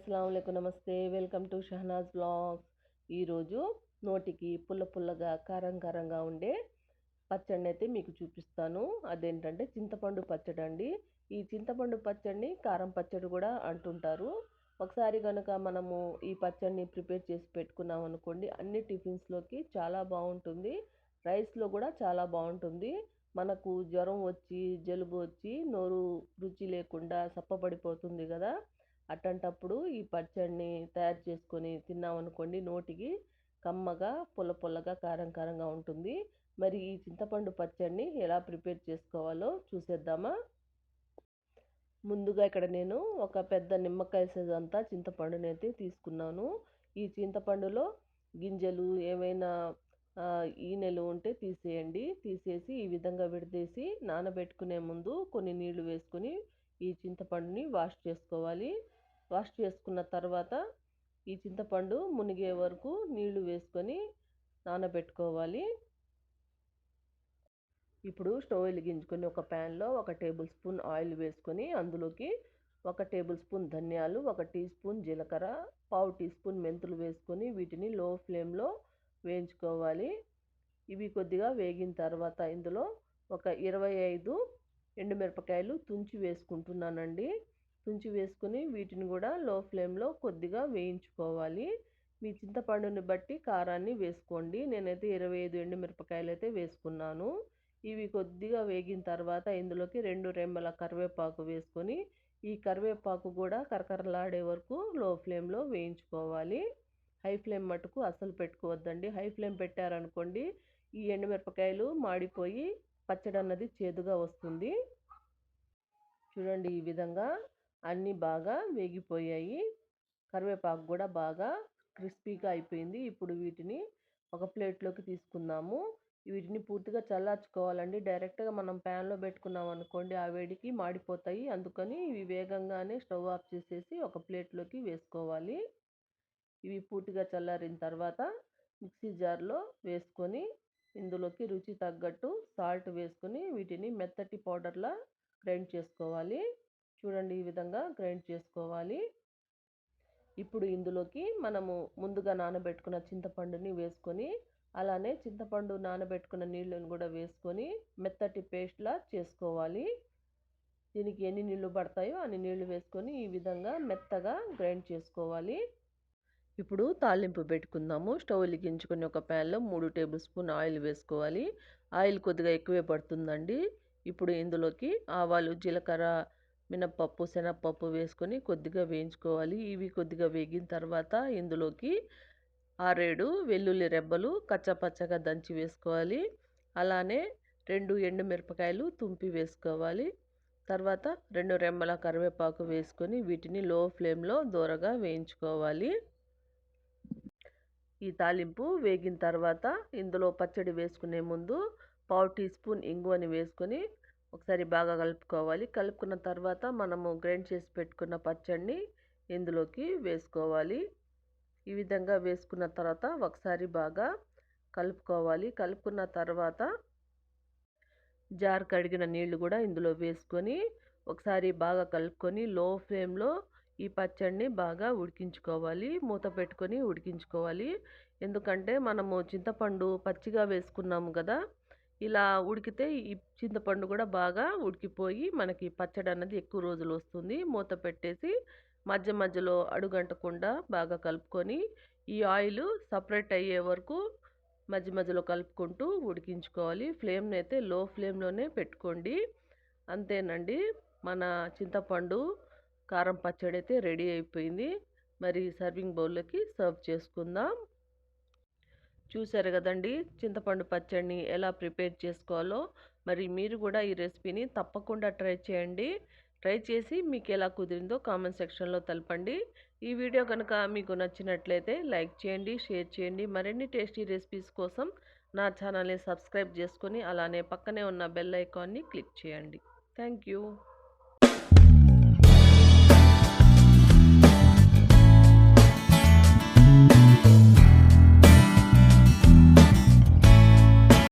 అస్సలాము అలైకుం నమస్తే welcome to Shahnaz blogs. ఈరోజు నోటికి పుల్ల పుల్లగా కారం కారంగా ఉండే పచ్చడిని అయితే మీకు చూపిస్తాను. అదేంటంటే చింతపండు పచ్చడి అండి. ఈ చింతపండు పచ్చడిని కారం పచ్చడి కూడా అంటుంటారు. ఒకసారి కనుక మనము ఈ పచ్చడిని ప్రిపేర్ చేసి పెట్టుకున్నాం అనుకోండి, అన్ని టిఫిన్స్లోకి చాలా బాగుంటుంది. రైస్లో కూడా చాలా బాగుంటుంది. మనకు జ్వరం వచ్చి జలుబు వచ్చి నోరు రుచి లేకుండా సప్పపడిపోతుంది కదా, అట్టంటప్పుడు ఈ పచ్చడిని తయారు చేసుకొని తిన్నామనుకోండి, నోటికి కమ్మగా పుల్ల పుల్లగా కారం కారంగా ఉంటుంది. మరి ఈ చింతపండు పచ్చడిని ఎలా ప్రిపేర్ చేసుకోవాలో చూసేద్దామా. ముందుగా ఇక్కడ నేను ఒక పెద్ద నిమ్మకాయ సైజు అంతా చింతపండుని అయితే తీసుకున్నాను. ఈ చింతపండులో గింజలు ఏమైనా ఈనెలు ఉంటే తీసేయండి. తీసేసి ఈ విధంగా విడదీసి నానబెట్టుకునే ముందు కొన్ని నీళ్లు వేసుకొని ఈ చింతపండుని వాష్ చేసుకోవాలి. వాష్ చేసుకున్న తర్వాత ఈ చింతపండు మునిగే వరకు నీళ్లు వేసుకొని నానబెట్టుకోవాలి. ఇప్పుడు స్టవ్ వెలిగించుకొని ఒక ప్యాన్లో 1 టేబుల్ స్పూన్ ఆయిల్ వేసుకొని అందులోకి 1 టేబుల్ స్పూన్ ధనియాలు, 1 టీ స్పూన్ జీలకర్ర, 1/2 టీ స్పూన్ మెంతులు వేసుకొని వీటిని లో ఫ్లేమ్లో వేయించుకోవాలి. ఇవి కొద్దిగా వేగిన తర్వాత ఇందులో ఒక 25 ఎండుమిరపకాయలు తుంచి వేసుకుంటున్నానండి. తుంచి వేసుకుని వీటిని కూడా లో ఫ్లేమ్లో కొద్దిగా వేయించుకోవాలి. మీ చింతపండుని బట్టి కారాన్ని వేసుకోండి. నేనైతే 25 ఎండుమిరపకాయలు అయితే వేసుకున్నాను. ఇవి కొద్దిగా వేగిన తర్వాత ఇందులోకి 2 రెమ్మల కరివేపాకు వేసుకొని ఈ కరివేపాకు కూడా కరకరలాడే వరకు లో ఫ్లేమ్లో వేయించుకోవాలి. హై ఫ్లేమ్ మటుకు అస్సలు పెట్టుకోవద్దండి. హై ఫ్లేమ్ పెట్టారనుకోండి, ఈ ఎండుమిరపకాయలు మాడిపోయి పచ్చడి అన్నది చేదుగా వస్తుంది. చూడండి, ఈ విధంగా అన్నీ బాగా వేగిపోయాయి. కరివేపాకు కూడా బాగా క్రిస్పీగా అయిపోయింది. ఇప్పుడు వీటిని ఒక ప్లేట్లోకి తీసుకుందాము. వీటిని పూర్తిగా చల్లార్చుకోవాలండి. డైరెక్ట్గా మనం ప్యాన్లో పెట్టుకున్నాం అనుకోండి, ఆ వేడికి మాడిపోతాయి. అందుకని ఇవి వేగంగానే స్టవ్ ఆఫ్ చేసేసి ఒక ప్లేట్లోకి వేసుకోవాలి. ఇవి పూర్తిగా చల్లారిన తర్వాత మిక్సీ జార్లో వేసుకొని ఇందులోకి రుచి తగ్గట్టు సాల్ట్ వేసుకొని వీటిని మెత్తటి పౌడర్లా గ్రైండ్ చేసుకోవాలి. చూడండి, ఈ విధంగా గ్రైండ్ చేసుకోవాలి. ఇప్పుడు ఇందులోకి మనము ముందుగా నానబెట్టుకున్న చింతపండుని వేసుకొని అలానే చింతపండు నానబెట్టుకున్న నీళ్ళను కూడా వేసుకొని మెత్తటి పేస్ట్లా చేసుకోవాలి. దీనికి ఎన్ని నీళ్లు పడతాయో అన్ని నీళ్లు వేసుకొని ఈ విధంగా మెత్తగా గ్రైండ్ చేసుకోవాలి. ఇప్పుడు తాలింపు పెట్టుకుందాము. స్టవ్ వెలిగించుకొని ఒక ప్యాన్లో 3 టేబుల్ స్పూన్ ఆయిల్ వేసుకోవాలి. ఆయిల్ కొద్దిగా ఎక్కువే పడుతుందండి. ఇప్పుడు ఇందులోకి ఆవాలు, జీలకర్ర, మినప్పప్పు, శనగపప్పు వేసుకొని కొద్దిగా వేయించుకోవాలి. ఇవి కొద్దిగా వేగిన తర్వాత ఇందులోకి 6-7 వెల్లుల్లి రెబ్బలు కచ్చపచ్చగా దంచి వేసుకోవాలి. అలానే 2 ఎండుమిరపకాయలు తుంపి వేసుకోవాలి. తర్వాత 2 రెమ్మల కరివేపాకు వేసుకొని వీటిని లో ఫ్లేమ్లో దోరగా వేయించుకోవాలి. ఈ తాలింపు వేగిన తర్వాత ఇందులో పచ్చడి వేసుకునే ముందు 1/2 టీ స్పూన్ ఇంగువని వేసుకొని ఒకసారి బాగా కలుపుకోవాలి. కలుపుకున్న తర్వాత మనము గ్రైండ్ చేసి పెట్టుకున్న పచ్చడిని ఇందులోకి వేసుకోవాలి. ఈ విధంగా వేసుకున్న తర్వాత ఒకసారి బాగా కలుపుకోవాలి. కలుపుకున్న తర్వాత జార్ కడిగిన నీళ్లు కూడా ఇందులో వేసుకొని ఒకసారి బాగా కలుపుకొని లో ఫ్లేమ్లో ఈ పచ్చడిని బాగా ఉడికించుకోవాలి. మూత పెట్టుకొని ఉడికించుకోవాలి. ఎందుకంటే మనము చింతపండు పచ్చిగా వేసుకున్నాము కదా, ఇలా ఉడికితే ఈ చింతపండు కూడా బాగా ఉడికిపోయి మనకి పచ్చడి అన్నది ఎక్కువ రోజులు వస్తుంది. మూత పెట్టేసి మధ్య మధ్యలో అడుగంటకుండా బాగా కలుపుకొని ఈ ఆయిల్ సపరేట్ అయ్యే వరకు మధ్య మధ్యలో కలుపుకుంటూ ఉడికించుకోవాలి. ఫ్లేమ్ని అయితే లో ఫ్లేమ్లోనే పెట్టుకోండి. అంతేనండి, మన చింతపండు కారం పచ్చడి అయితే రెడీ అయిపోయింది. మరి సర్వింగ్ బౌల్లోకి సర్వ్ చేసుకుందాం. చూసారు కదండి, చింతపండు పచ్చడిని ఎలా ప్రిపేర్ చేసుకోవాలో. మరి మీరు కూడా ఈ రెసిపీని తప్పకుండా ట్రై చేయండి. ట్రై చేసి మీకు ఎలా కుదిరిందో కామెంట్ సెక్షన్లో తెలపండి. ఈ వీడియో కనుక మీకు నచ్చినట్లయితే లైక్ చేయండి, షేర్ చేయండి. మరిన్ని టేస్టీ రెసిపీస్ కోసం నా ఛానల్ని సబ్స్క్రైబ్ చేసుకొని అలానే పక్కనే ఉన్న బెల్ ఐకాన్ని క్లిక్ చేయండి. Thank you.